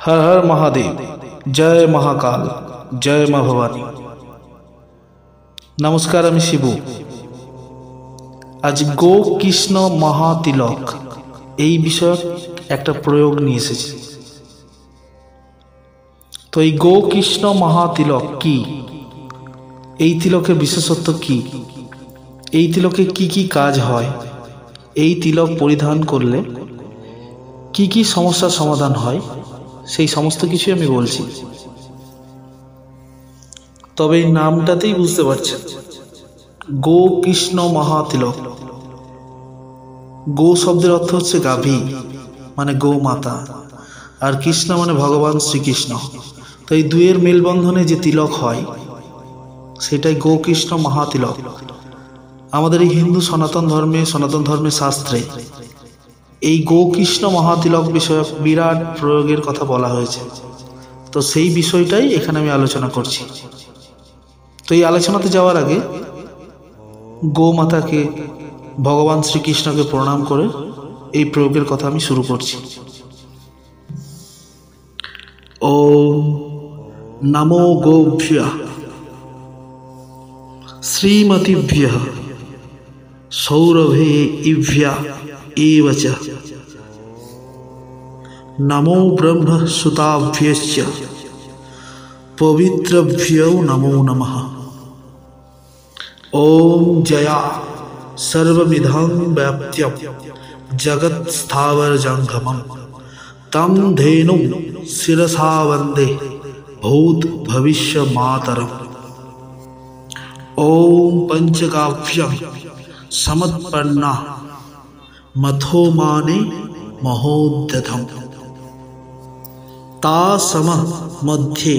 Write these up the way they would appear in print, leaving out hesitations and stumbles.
हर हर महादेव। जय महाकाल, जय माँ भवानी। नमस्कार, আমি শিবু। আজ গো কৃষ্ণ মহাতিলক এই বিষয়ক একটা প্রয়োগ নিয়ে এসেছি। তো এই গো কৃষ্ণ মহাতিলক কি, এই তিলকের বিশেষত্ব কি, এই তিলকে কি কি কাজ হয়, এই তিলক পরিধান করলে কি কি সমস্যার সমাধান হয়, সেই সমস্ত কিছু আমি বলছি। তবে এই নামটাতেই বুঝতে পারছেন, গো কৃষ্ণ মহাতিলক। গো শব্দের অর্থ হচ্ছে গাভী, মানে গো মাতা, আর কৃষ্ণ মানে ভগবান শ্রীকৃষ্ণ। তো এই দুয়ের মেলবন্ধনে যে তিলক হয় সেটাই গো কৃষ্ণ মহাতিলক। আমাদের এই হিন্দু সনাতন ধর্মের শাস্ত্রে এই গো কৃষ্ণ মহাতিলক বিষয়ক বিরাট প্রয়োগের কথা বলা হয়েছে। তো সেই বিষয়টাই এখানে আমি আলোচনা করছি। তো এই আলোচনাতে যাওয়ার আগে গো মাতাকে, ভগবান শ্রীকৃষ্ণকে প্রণাম করে এই প্রয়োগের কথা আমি শুরু করছি। ওম নমো গোভ্যঃ শ্রীমতিভ্যঃ সৌরভেভ্যঃ एव च नमो ब्रह्मसुताभ्यश्च पवित्रभ्यो नमो नमः। ओम जया सर्वमिदं व्याप्त्यं जगत्स्थावरजंगमं तं धेनुं शिरसा वन्दे भूत भविष्य मातरम्। ओम पंचकाव्यं समत्पन्ना मथो माने महोद्यतम् तासम मध्ये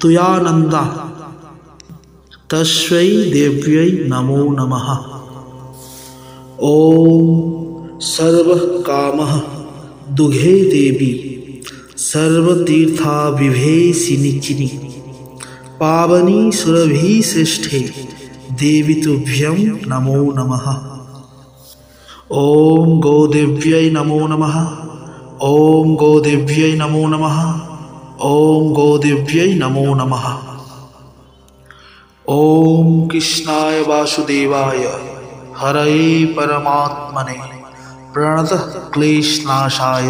तुयानंदा तस्यै देव्यै नमो नमः। ओम सर्वः कामः दुघे देवी सर्वतीर्था विभेसिनी चिनी पावनी सुरभि श्रेष्ठे देवी तुभ्यं नमो नमः। ओम गोदेव्यै नमो नमः। ओम गोदेव्यै नमो नमः। ओम गोदेव्यै नमो नमः। ओम कृष्णाय वासुदेवाय हरये परमात्मने प्रणतः क्लेशनाशाय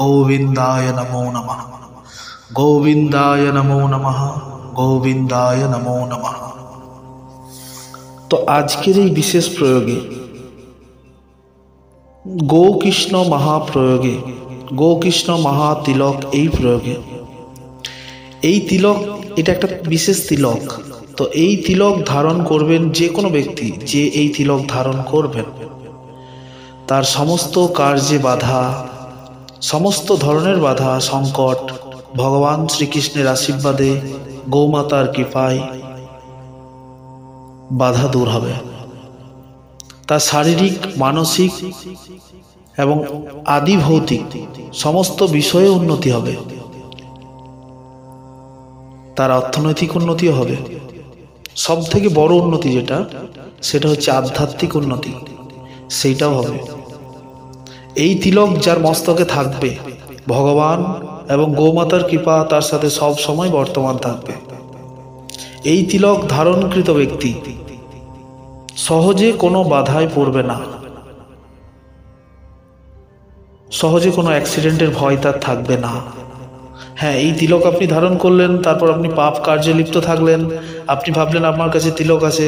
गोविंदाय नमो नमः। गोविंदाय नमो नमः। गोविंदाय नमो नमः। तो आजकेर এই বিশেষ প্রয়োগে গো কৃষ্ণ মহাপ্রয়োগে, গো কৃষ্ণ মহাতিলক এই প্রয়োগে, এই তিলক এটা একটা বিশেষ তিলক। তো এই তিলক ধারণ করবেন যে কোনো ব্যক্তি, যে এই তিলক ধারণ করবেন তার সমস্ত কার্যে বাধা, সমস্ত ধরনের বাধা সংকট ভগবান শ্রীকৃষ্ণের আশীর্বাদে, গৌমাতার কৃপায় বাধা দূর হবে। তার শারীরিক, মানসিক এবং আদি ভৌতিক সমস্ত বিষয়ে উন্নতি হবে। তার অর্থনৈতিক উন্নতিও হবে। সব থেকে বড় উন্নতি যেটা, সেটা হচ্ছে আধ্যাত্মিক উন্নতি, সেইটাও হবে। এই তিলক যার মস্তকে থাকবে, ভগবান এবং গৌমাতার কৃপা তার সাথে সব সময় বর্তমান থাকবে। এই তিলক ধারণকৃত ব্যক্তি সহজে কোনো বাধায় পড়বে না, সহজে কোনো অ্যাক্সিডেন্টের ভয় তার থাকবে না। হ্যাঁ, এই তিলক আপনি ধারণ করলেন, তারপর আপনি পাপ কার্যে লিপ্ত থাকলেন, আপনি ভাবলেন আপনার কাছে তিলক আছে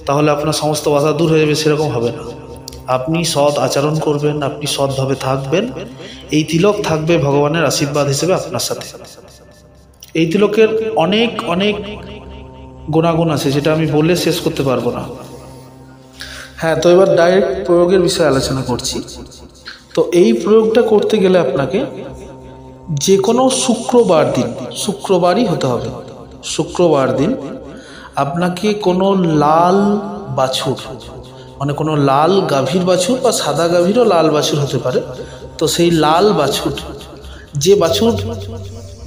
তাহলে আপনার সমস্ত বাধা দূর হয়ে যাবে, সেরকম হবে না। আপনি সৎ আচরণ করবেন, আপনি সৎভাবে থাকবেন, এই তিলক থাকবে ভগবানের আশীর্বাদ হিসেবে আপনার সাথে। এই তিলকের অনেক অনেক গুণাগুণ আছে, যেটা আমি বলে শেষ করতে পারবো না। হ্যাঁ, তো এবার ডাইরেক্ট প্রয়োগের বিষয়ে আলোচনা করছি। তো এই প্রয়োগটা করতে গেলে আপনাকে যে কোনো শুক্রবার দিন, শুক্রবারই হতে হবে, শুক্রবার দিন আপনাকে কোনো লাল বাছুর, মানে কোনো লাল গাভীর বাছুর বা সাদা গাভীরও লাল বাছুর হতে পারে। তো সেই লাল বাছুর, যে বাছুর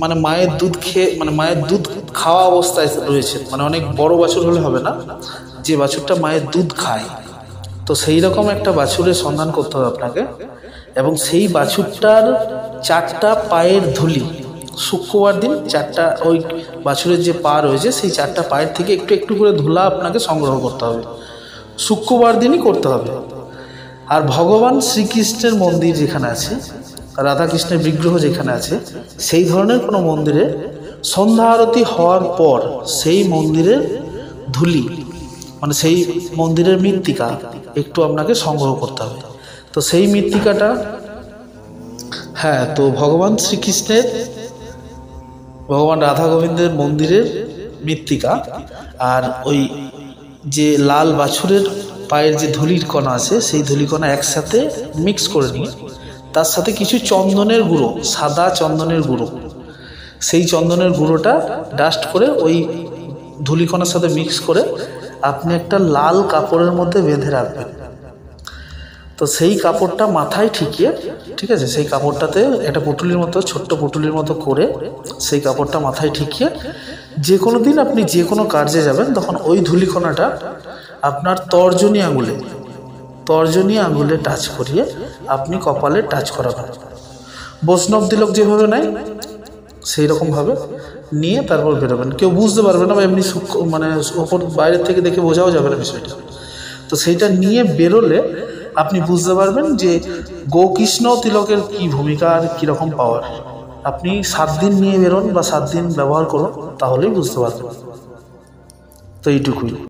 মানে মায়ের দুধ খেয়ে, মানে মায়ের দুধ খাওয়া অবস্থায় রয়েছে, মানে অনেক বড় বাছুর হলে হবে না, যে বাছুরটা মায়ের দুধ খায়, তো সেই রকম একটা বাছুরের সন্ধান করতে হবে আপনাকে। এবং সেই বাছুরটার 4টা পায়ের ধুলি শুক্রবার দিন 4টা ওই বাছুরের যে পা রয়েছে সেই 4টা পায়ের থেকে একটু একটু করে ধুলা আপনাকে সংগ্রহ করতে হবে, শুক্রবার দিনই করতে হবে। আর ভগবান শ্রীকৃষ্ণের মন্দির যেখানে আছে, রাধাকৃষ্ণের বিগ্রহ যেখানে আছে, সেই ধরনের কোনো মন্দিরে সন্ধ্যা আরতি হওয়ার পর সেই মন্দিরের ধুলি, মানে সেই মন্দিরের মৃত্তিকা একটু আপনাকে সংগ্রহ করতে হবে। তো সেই মৃত্তিকাটা, হ্যাঁ, তো ভগবান শ্রীকৃষ্ণের, ভগবান রাধা গোবিন্দের মন্দিরের মৃত্তিকা আর ওই যে লাল বাছুরের পায়ের যে ধুলির কণা আছে সেই ধুলিকণা একসাথে মিক্স করে নিয়ে তার সাথে কিছু চন্দনের গুঁড়ো, সাদা চন্দনের গুঁড়ো, সেই চন্দনের গুঁড়োটা ডাস্ট করে ওই ধুলিকণার সাথে মিক্স করে আপনি একটা লাল কাপড়ের মধ্যে বেঁধে রাখবেন। তো সেই কাপড়টা মাথায় ঠেকিয়ে, ঠিক আছে, সেই কাপড়টাতে একটা পুটুলির মতো, ছোট্ট পুটুলির মতো করে সেই কাপড়টা মাথায় ঠেকিয়ে যে কোনো দিন আপনি যে কোনো কার্যে যাবেন তখন ওই ধুলিকণাটা আপনার তর্জনী আঙুলে টাচ করিয়ে আপনি কপালে টাচ করাবেন। বৈষ্ণব তিলক যেভাবে নেয় সেই রকমভাবে নিয়ে তারপর বেরোবেন। কেউ বুঝতে পারবে না বা এমনি মানে ওপর বাইরের থেকে দেখে বোঝাও যাবে না বিষয়টা। তো সেইটা নিয়ে বেরোলে আপনি বুঝতে পারবেন যে গোকৃষ্ণ তিলকের কী ভূমিকা আর কীরকম পাওয়ার। আপনি 7 দিন নিয়ে বেরোন বা 7 দিন ব্যবহার করুন, তাহলেই বুঝতে পারবেন। তো এইটুকুই।